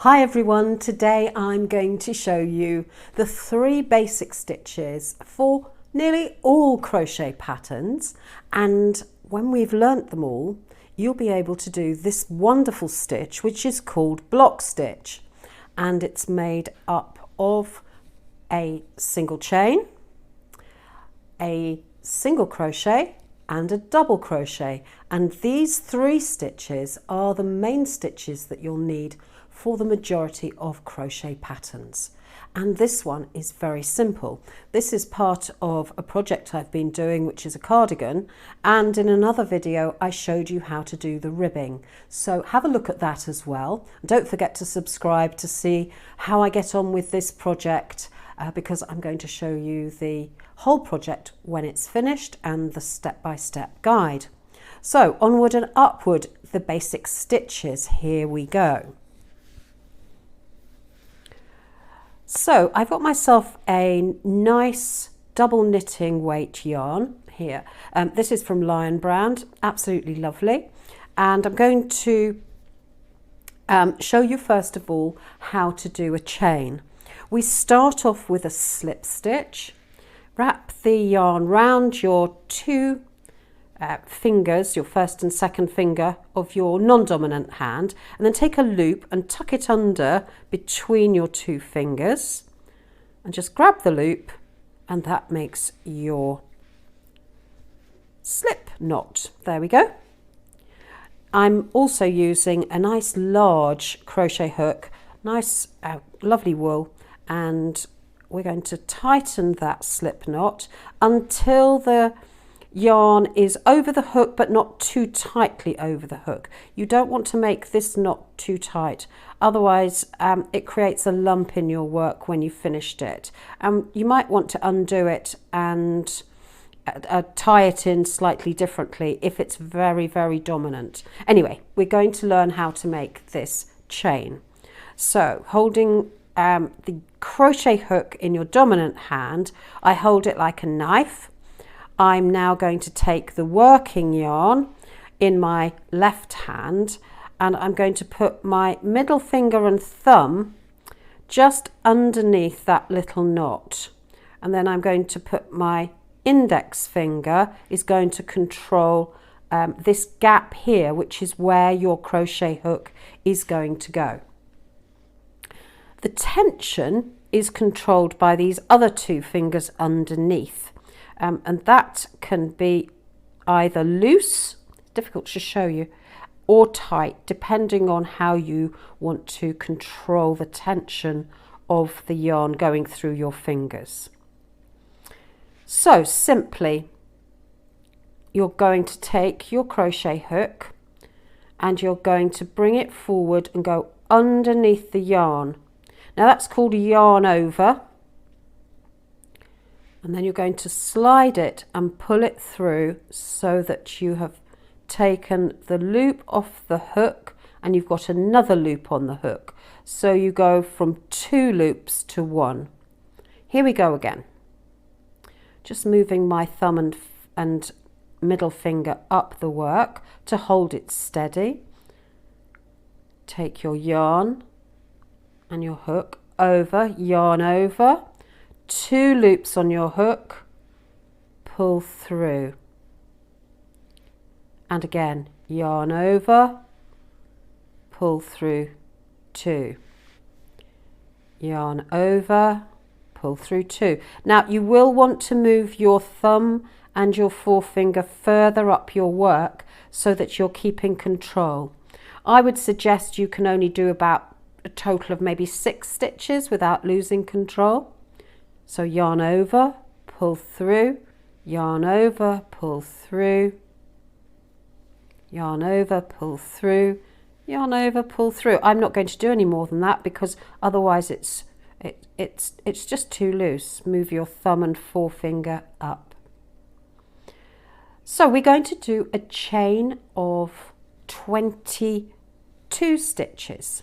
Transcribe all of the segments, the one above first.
Hi everyone, today I'm going to show you the 3 basic stitches for nearly all crochet patterns, and when we've learnt them all you'll be able to do this wonderful stitch which is called block stitch, and it's made up of a single chain, a single crochet and a double crochet, and these 3 stitches are the main stitches that you'll need for the majority of crochet patterns. And this one is very simple. This is part of a project I've been doing, which is a cardigan, and in another video I showed you how to do the ribbing, so have a look at that as well. Don't forget to subscribe to see how I get on with this project, because I'm going to show you the whole project when it's finished and the step-by-step guide. So onward and upward, the basic stitches, here we go. So I've got myself a nice double knitting weight yarn here. This is from Lion brand, absolutely lovely. And I'm going to show you first of all how to do a chain. We start off with a slip stitch. Wrap the yarn round your 2 fingers, your first and second finger of your non-dominant hand, and then take a loop and tuck it under between your 2 fingers and just grab the loop, and that makes your slip knot. There we go. I'm also using a nice large crochet hook, nice lovely wool, and we're going to tighten that slip knot until the yarn is over the hook but not too tightly over the hook. You don't want to make this knot too tight, otherwise it creates a lump in your work when you've finished it. You might want to undo it and tie it in slightly differently if it's very dominant. Anyway, we're going to learn how to make this chain. So holding the crochet hook in your dominant hand, I hold it like a knife. I'm now going to take the working yarn in my left hand, and I'm going to put my middle finger and thumb just underneath that little knot, and then I'm going to put my index finger is going to control this gap here, which is where your crochet hook is going to go. The tension is controlled by these other 2 fingers underneath. And that can be either loose, difficult to show you, or tight, depending on how you want to control the tension of the yarn going through your fingers. So simply, you're going to take your crochet hook and you're going to bring it forward and go underneath the yarn. Now that's called a yarn over. And then you're going to slide it and pull it through so that you have taken the loop off the hook and you've got another loop on the hook. So you go from 2 loops to 1. Here we go again. Just moving my thumb and middle finger up the work to hold it steady. Take your yarn and your hook over, yarn over. 2 loops on your hook, pull through, and again yarn over, pull through 2, yarn over, pull through 2. Now you will want to move your thumb and your forefinger further up your work so that you're keeping control. I would suggest you can only do about a total of maybe 6 stitches without losing control. So yarn over, pull through, yarn over, pull through, yarn over, pull through, yarn over, pull through. I'm not going to do any more than that because otherwise it's just too loose. Move your thumb and forefinger up. So we're going to do a chain of 22 stitches.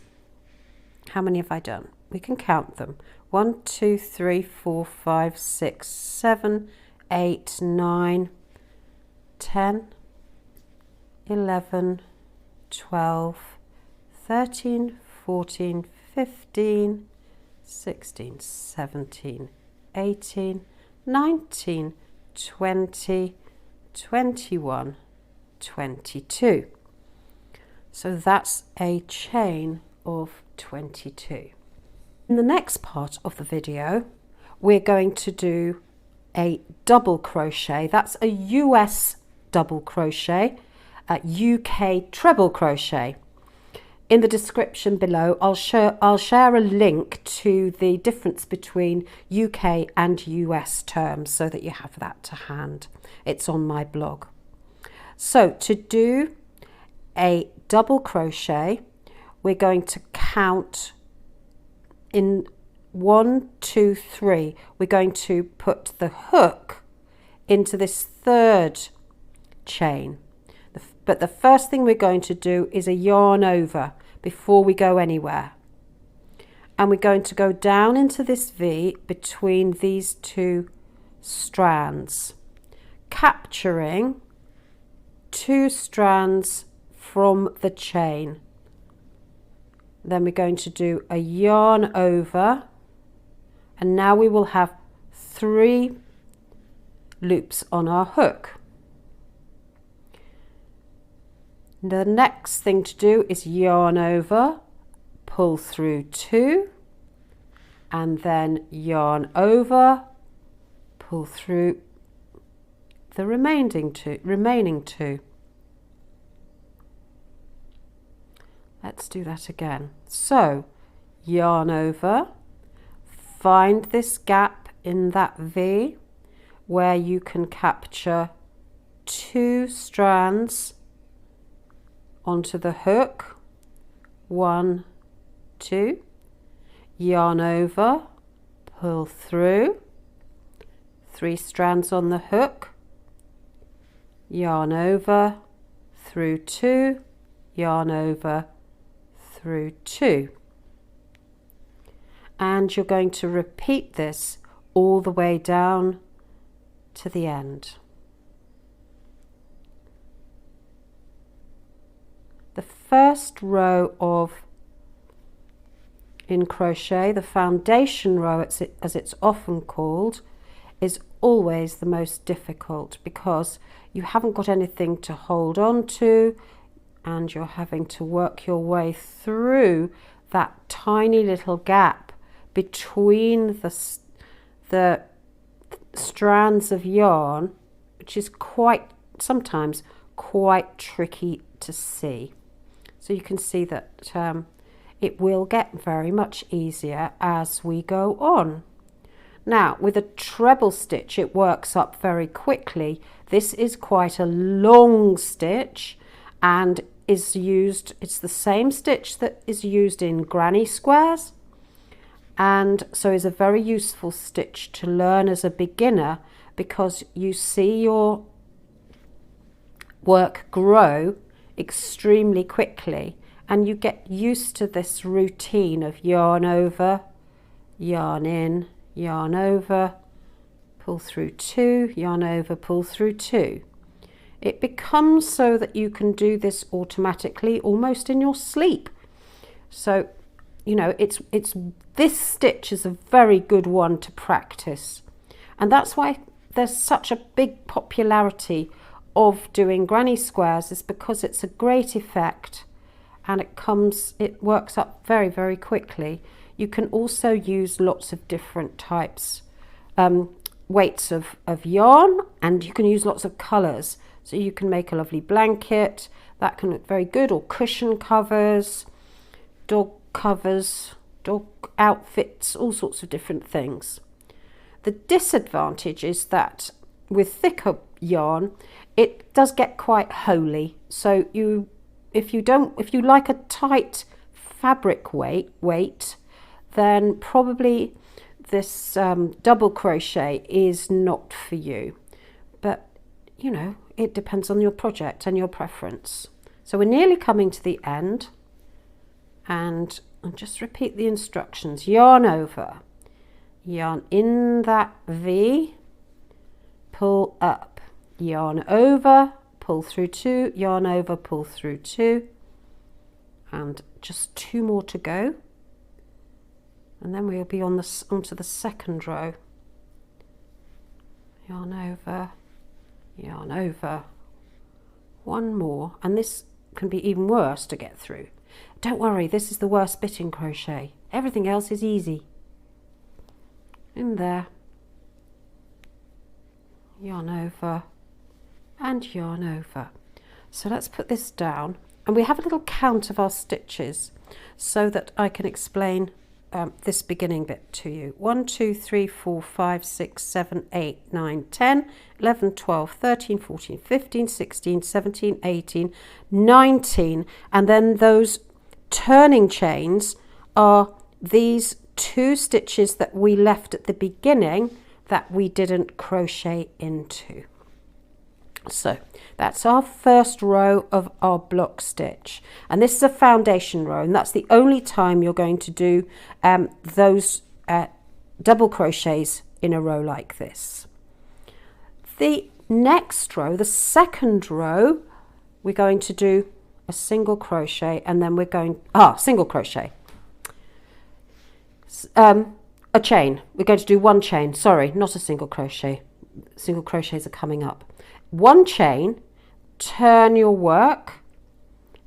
How many have I done? We can count them. 1, 2, 3, 4, 5, 6, 7, 8, 9, 10, 11, 12, 13, 14, 15, 16, 17, 18, 19, 20, 21, 22. So that's a chain of 22. In the next part of the video, we're going to do a double crochet. That's a US double crochet, a UK treble crochet. In the description below, I'll share a link to the difference between UK and US terms so that you have that to hand. It's on my blog. So to do a double crochet, we're going to count in 1, 2, 3. We're going to put the hook into this third chain. But the first thing we're going to do is a yarn over before we go anywhere. And we're going to go down into this V between these two strands, capturing 2 strands from the chain. Then we're going to do a yarn over, and now we will have 3 loops on our hook. The next thing to do is yarn over, pull through 2, and then yarn over, pull through the remaining two. Let's do that again. So yarn over, find this gap in that V where you can capture 2 strands onto the hook, 1, 2, yarn over, pull through, 3 strands on the hook, yarn over, through 2, yarn over, through 2. And you're going to repeat this all the way down to the end. The first row in crochet, the foundation row as it's often called, is always the most difficult because you haven't got anything to hold on to and you're having to work your way through that tiny little gap between the strands of yarn, which is sometimes quite tricky to see. So you can see that it will get very much easier as we go on. Now with a treble stitch it works up very quickly. This is quite a long stitch and it's the same stitch that is used in granny squares, and so is a very useful stitch to learn as a beginner because you see your work grow extremely quickly and you get used to this routine of yarn over, yarn in, yarn over, pull through 2, yarn over, pull through 2. It becomes so that you can do this automatically almost in your sleep. So, you know, this stitch is a very good one to practice. And that's why there's such a big popularity of doing granny squares, is because it's a great effect and it works up very, very quickly. You can also use lots of different types, weights of yarn, and you can use lots of colours. So you can make a lovely blanket, that can look very good, or cushion covers, dog outfits, all sorts of different things. The disadvantage is that with thicker yarn, it does get quite holey. So if you like a tight fabric weight, then probably this double crochet is not for you. But you know, it depends on your project and your preference. So we're nearly coming to the end, and I'll just repeat the instructions. Yarn over, yarn in that V, pull up, yarn over, pull through 2, yarn over, pull through 2, and just 2 more to go. and then we'll be on onto the second row. Yarn over, yarn over, one more, and this can be even worse to get through. Don't worry, this is the worst bit in crochet. Everything else is easy. In there, yarn over and yarn over. So let's put this down, and we have a little count of our stitches so that I can explain this beginning bit to you. 1, 2, 3, 4, 5, 6, 7, 8, 9, 10, 11, 12, 13, 14, 15, 16, 17, 18, 19, and then those turning chains are these 2 stitches that we left at the beginning that we didn't crochet into. So that's our first row of our block stitch, and this is a foundation row, and that's the only time you're going to do those double crochets in a row like this. The next row, the second row, we're going to do a single crochet, and then we're going single crochet, a chain. We're going to do one chain, sorry, not a single crochet. Single crochets are coming up. One chain, turn your work,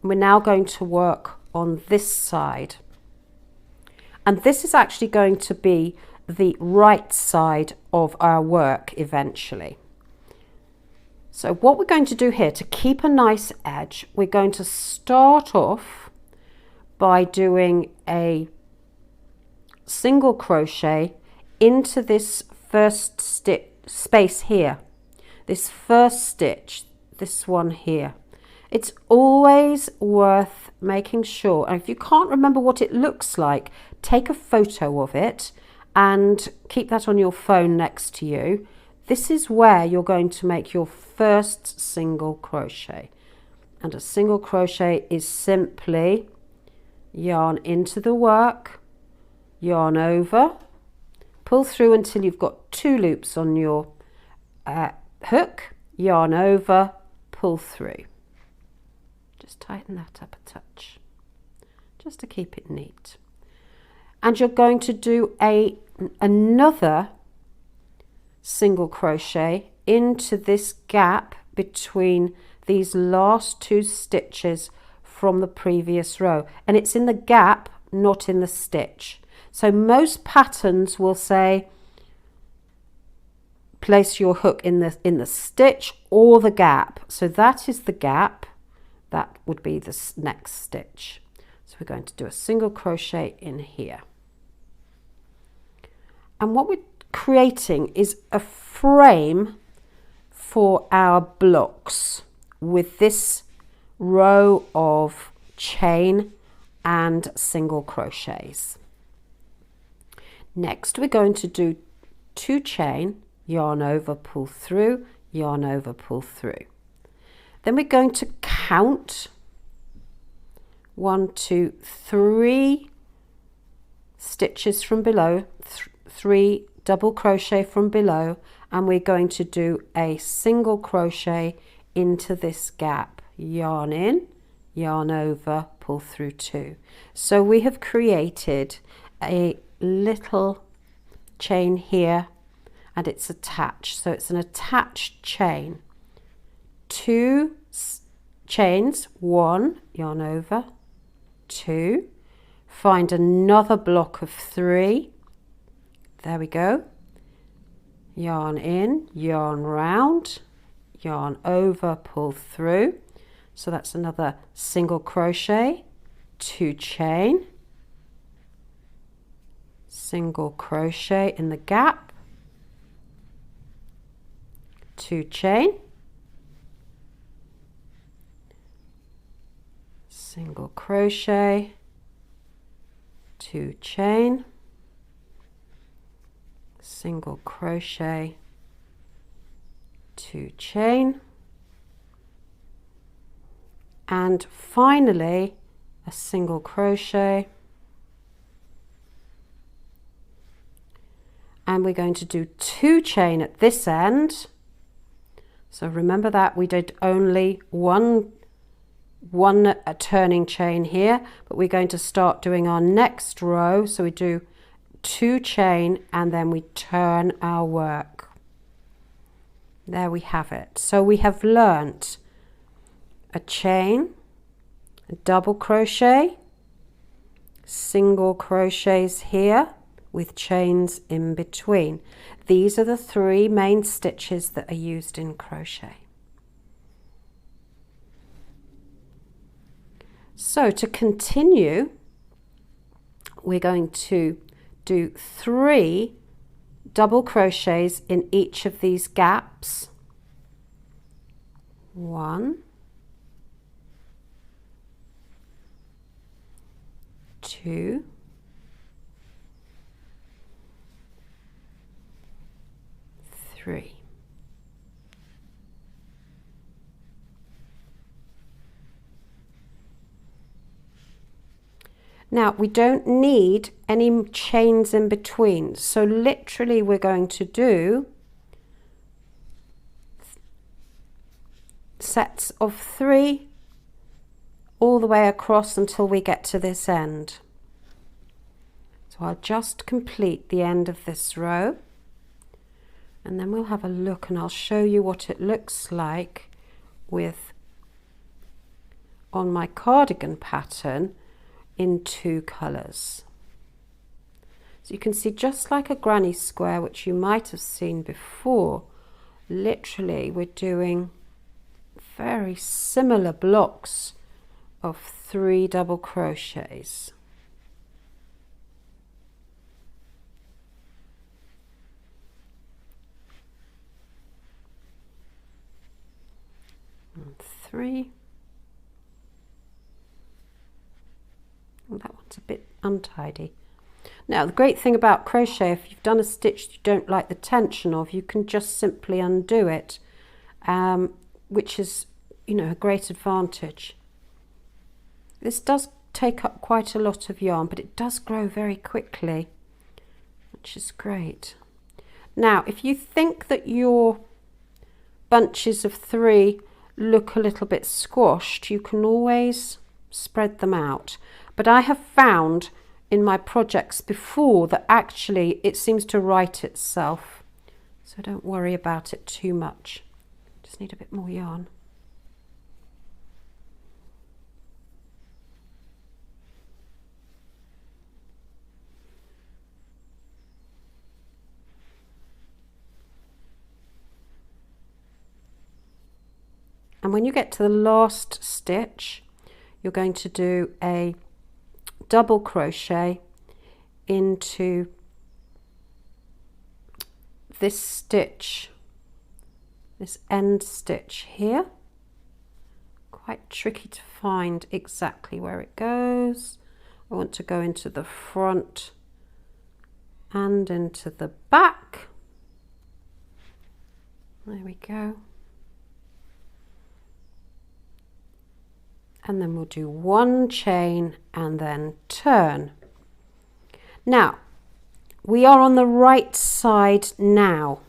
and we're now going to work on this side, and this is actually going to be the right side of our work eventually. So what we're going to do here, to keep a nice edge, we're going to start off by doing a single crochet into this first space here. This first stitch, this one here. It's always worth making sure, and if you can't remember what it looks like, take a photo of it and keep that on your phone next to you. This is where you're going to make your first single crochet, and a single crochet is simply yarn into the work, yarn over, pull through until you've got 2 loops on your hook, yarn over, pull through. Just tighten that up a touch, just to keep it neat. And you're going to do another single crochet into this gap between these last 2 stitches from the previous row, and it's in the gap, not in the stitch. So most patterns will say place your hook in the stitch or the gap. So that is the gap, that would be the next stitch. So we're going to do a single crochet in here, and what we're creating is a frame for our blocks with this row of chain and single crochets. Next we're going to do 2 chain, yarn over, pull through, yarn over, pull through. Then we're going to count 1, 2, 3 stitches from below, 3 double crochet from below, and we're going to do a single crochet into this gap, yarn in, yarn over, pull through 2. So we have created a little chain here, and it's attached, so it's an attached chain. 2 chains, 1, yarn over, 2, find another block of 3, there we go, yarn in, yarn round, yarn over, pull through. So that's another single crochet, 2 chain, single crochet in the gap, 2 chain, single crochet, 2 chain, single crochet, 2 chain, and finally a single crochet, and we're going to do 2 chain at this end. So remember that we did only one turning chain here, but we're going to start doing our next row. So we do 2 chain, and then we turn our work. There we have it. So we have learnt a chain, a double crochet, single crochets here with chains in between. These are the 3 main stitches that are used in crochet. So to continue, we're going to do 3 double crochets in each of these gaps. 1, 2, 3. Now we don't need any chains in between, so literally we're going to do sets of 3 all the way across until we get to this end. So I'll just complete the end of this row, and then we'll have a look and I'll show you what it looks like with on my cardigan pattern in 2 colours. So you can see, just like a granny square, which you might have seen before, literally we're doing very similar blocks of 3 double crochets. And 3. Oh, that one's a bit untidy. Now the great thing about crochet, if you've done a stitch you don't like the tension of, you can just simply undo it, which is, you know, a great advantage. This does take up quite a lot of yarn, but it does grow very quickly, which is great. Now if you think that your bunches of 3 look a little bit squashed, you can always spread them out. But I have found in my projects before that actually it seems to right itself, so don't worry about it too much. Just need a bit more yarn. And when you get to the last stitch, you're going to do a double crochet into this stitch, this end stitch here. Quite tricky to find exactly where it goes. I want to go into the front and into the back. There we go. And then we'll do 1 chain and then turn. Now we are on the right side now,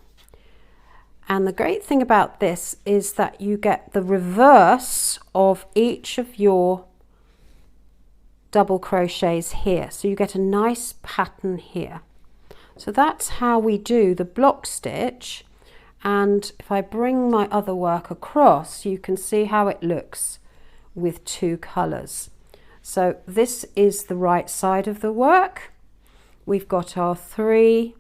and the great thing about this is that you get the reverse of each of your double crochets here, so you get a nice pattern here. So that's how we do the block stitch, and if I bring my other work across, you can see how it looks with 2 colours. So this is the right side of the work. We've got our 3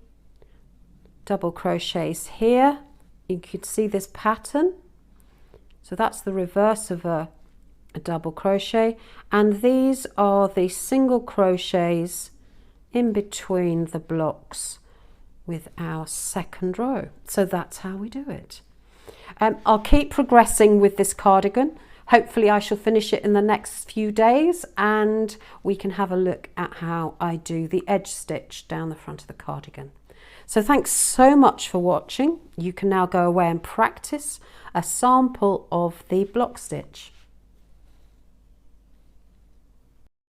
double crochets here. You can see this pattern. So that's the reverse of a double crochet, and these are the single crochets in between the blocks with our second row. So that's how we do it. I'll keep progressing with this cardigan. Hopefully I shall finish it in the next few days, and we can have a look at how I do the edge stitch down the front of the cardigan. So thanks so much for watching. You can now go away and practice a sample of the block stitch.